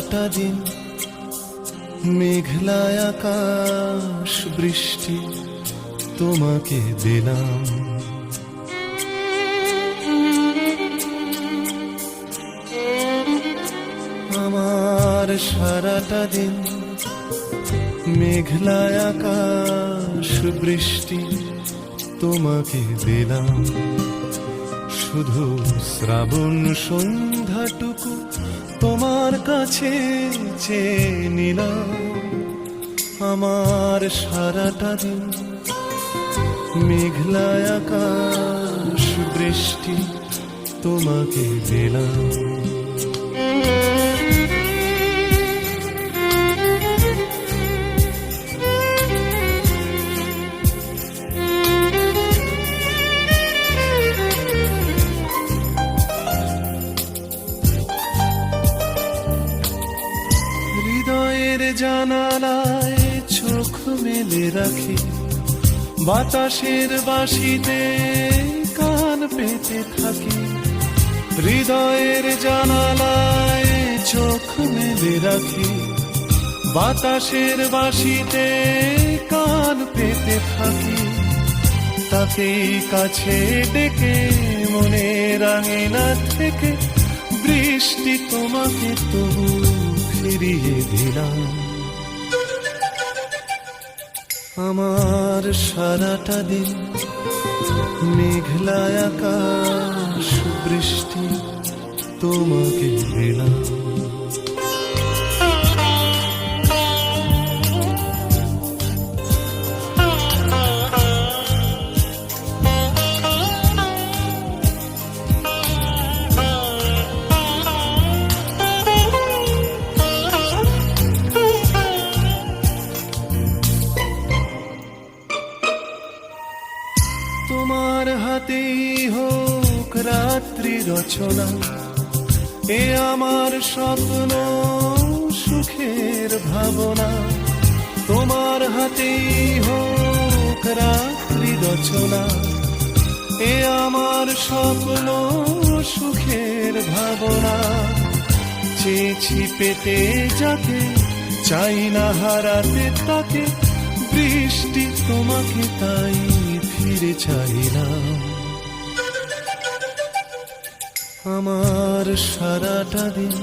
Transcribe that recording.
সারাটা দিন মেঘলা আকাশ বৃষ্টি তোমাকে দিলাম। আমার সারাটা দিন মেঘলা আকাশ বৃষ্টি তোমাকে দিলাম। শুধু শ্রাবণ সন্ধ্যাটুকু তোমার কাছে চেয়ে নিলাম। আমার সারাটা দিন মেঘলা আকাশ বৃষ্টি তোমাকে দিলাম। হৃদয়ের জানালায় চোখ মেলে রাখি, বাতাসের বাঁশিতে কান পেতে থাকি। হৃদয়ের জানালায় চোখ মেলে রাখি, বাতাসের বাঁশিতে কান পেতে থাকি। তাকেই কাছে ডেকে মনের আঙিনা থেকে বৃষ্টি তোমাকে তবু ফিরিয়ে দিলাম। আমার সারাটা দিন মেঘলা আকাশ বৃষ্টি তোমাকে দিলাম। তোমার হাতেই হোক রাত্রি রচনা, এ আমার স্বপ্ন সুখের ভাবনা। তোমার হাতেই হোক রাত্রি রচনা, এ আমার স্বপ্ন সুখের ভাবনা। চেয়েছি পেতে যাকে, চাই না হারাতে তাকে, বৃষ্টি তোমাকে তাই ফিরে চাইলাম। আমার সারাটা দিন